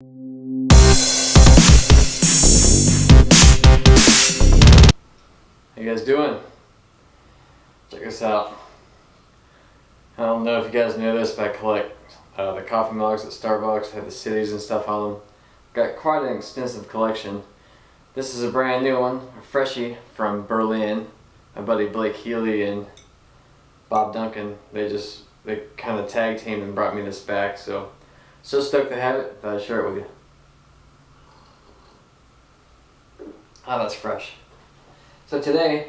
How you guys doing? Check this out. I don't know if you guys know this, but I collect the coffee mugs at Starbucks. I have the cities and stuff on them. Got quite an extensive collection. This is a brand new one, a freshie from Berlin. My buddy Blake Healy and Bob Duncan, they kind of tag teamed and brought me this back. So stoked to have it. Thought I'd share it with you. Oh, that's fresh. So today,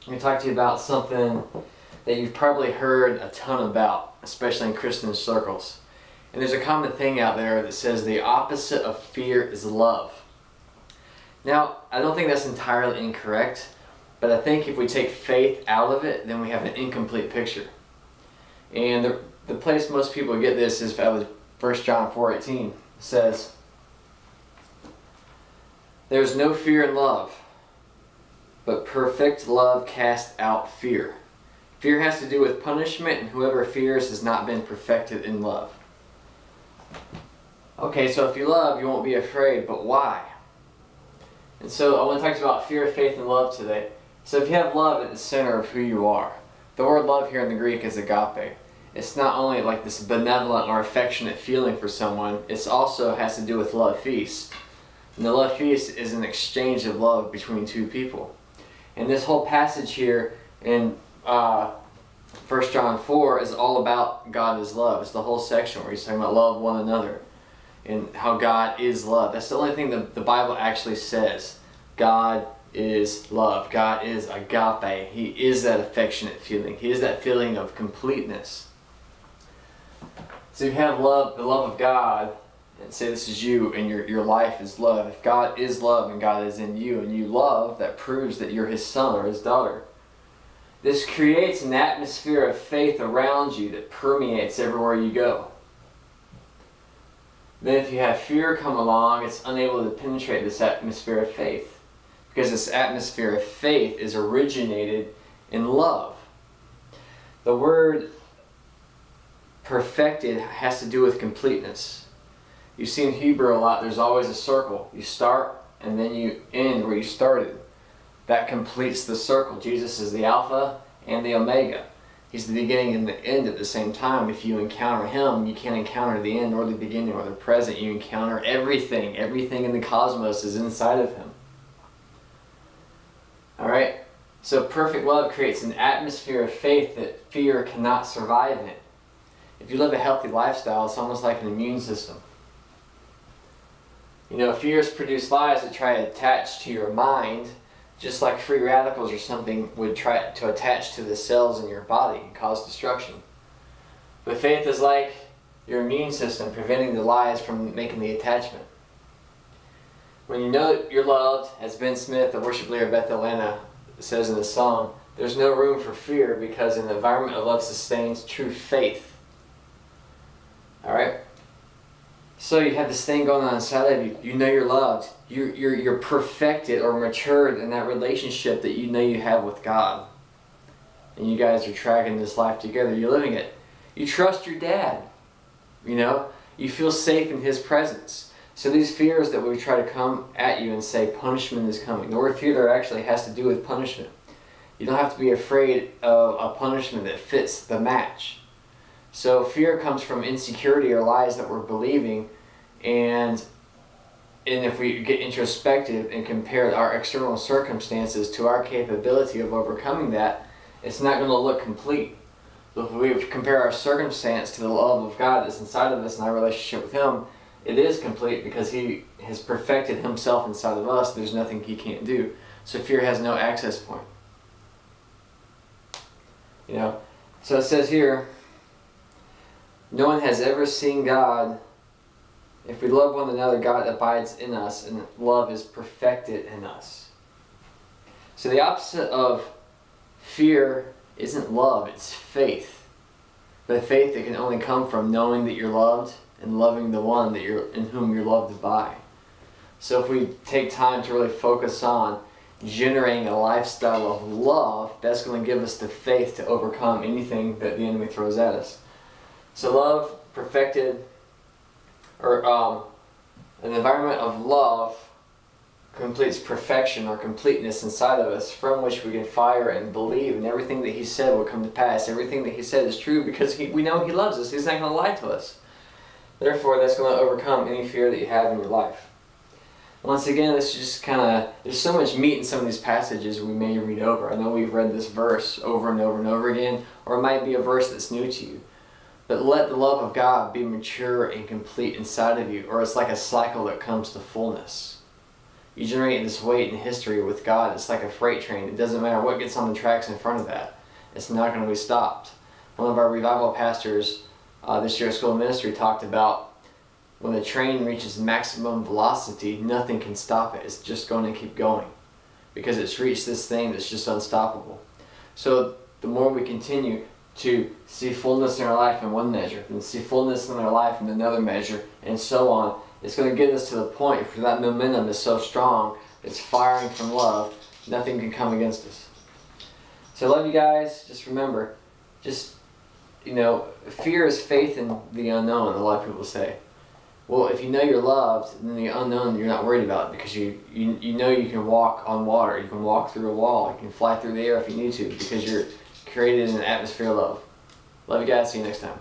I'm going to talk to you about something that you've probably heard a ton about, especially in Christian circles. And there's a common thing out there that says the opposite of fear is love. Now, I don't think that's entirely incorrect, but I think if we take faith out of it, then we have an incomplete picture. And the place most people get this is out of 1 John 4:18. It says, "There's no fear in love, but perfect love casts out fear. Fear has to do with punishment, and whoever fears has not been perfected in love." Okay, so if you love, you won't be afraid, but why? And so I want to talk to you about fear, faith, and love today. So if you have love at the center of who you are, the word love here in the Greek is agape. It's not only like this benevolent or affectionate feeling for someone, it also has to do with love feast. And the love feast is an exchange of love between two people. And this whole passage here in 1 John 4 is all about God is love. It's the whole section where he's talking about love one another and how God is love. That's the only thing that the Bible actually says. God is love. God is agape. He is that affectionate feeling. He is that feeling of completeness. So you have love, the love of God, and say this is you and your life is love. If God is love and God is in you and you love, that proves that you're his son or his daughter. This creates an atmosphere of faith around you that permeates everywhere you go. Then if you have fear come along, it's unable to penetrate this atmosphere of faith, because this atmosphere of faith is originated in love. The word perfected has to do with completeness. You see in Hebrew a lot, there's always a circle. You start and then you end where you started. That completes the circle. Jesus is the Alpha and the Omega. He's the beginning and the end at the same time. If you encounter him, you can't encounter the end or the beginning or the present. You encounter everything. Everything in the cosmos is inside of him. Alright? So perfect love creates an atmosphere of faith that fear cannot survive in. If you live a healthy lifestyle, it's almost like an immune system. You know, fears produce lies that try to attach to your mind, just like free radicals or something would try to attach to the cells in your body and cause destruction. But faith is like your immune system, preventing the lies from making the attachment. When you know that you're loved, as Ben Smith, the worship leader of Beth Atlanta, says in the song, there's no room for fear because an environment of love sustains true faith. Alright? So you have this thing going on inside of you. You know you're loved. You're perfected or matured in that relationship that you know you have with God. And you guys are tracking this life together. You're living it. You trust your dad. You know? You feel safe in his presence. So these fears that we try to come at you and say punishment is coming. The word fear there actually has to do with punishment. You don't have to be afraid of a punishment that fits the match. So fear comes from insecurity or lies that we're believing, and if we get introspective and compare our external circumstances to our capability of overcoming that, it's not going to look complete. But if we compare our circumstance to the love of God that's inside of us and our relationship with him, it is complete because he has perfected himself inside of us. There's nothing he can't do. So fear has no access point. You know, so it says here, no one has ever seen God. If we love one another, God abides in us, and love is perfected in us. So the opposite of fear isn't love, it's faith. But faith that can only come from knowing that you're loved and loving the one that in whom you're loved by. So if we take time to really focus on generating a lifestyle of love, that's going to give us the faith to overcome anything that the enemy throws at us. So love, perfected, or An environment of love completes perfection or completeness inside of us, from which we can fire and believe, and everything that He said will come to pass. Everything that He said is true because we know He loves us. He's not going to lie to us. Therefore, that's going to overcome any fear that you have in your life. Once again, this is just there's so much meat in some of these passages we may read over. I know we've read this verse over and over and over again, or it might be a verse that's new to you. But let the love of God be mature and complete inside of you, or it's like a cycle that comes to fullness. You generate this weight in history with God. It's like a freight train. It doesn't matter what gets on the tracks in front of that. It's not going to be stopped. One of our revival pastors this year at School of Ministry talked about when the train reaches maximum velocity, nothing can stop it. It's just going to keep going because it's reached this thing that's just unstoppable. So the more we continue to see fullness in our life in one measure, and see fullness in our life in another measure, and so on, it's going to get us to the point where that momentum is so strong, it's firing from love, nothing can come against us. So I love you guys. Just remember, fear is faith in the unknown, a lot of people say. Well, if you know you're loved, then the unknown you're not worried about, because you know you can walk on water, you can walk through a wall, you can fly through the air if you need to, because you're created in an atmosphere of love. Love you guys. See you next time.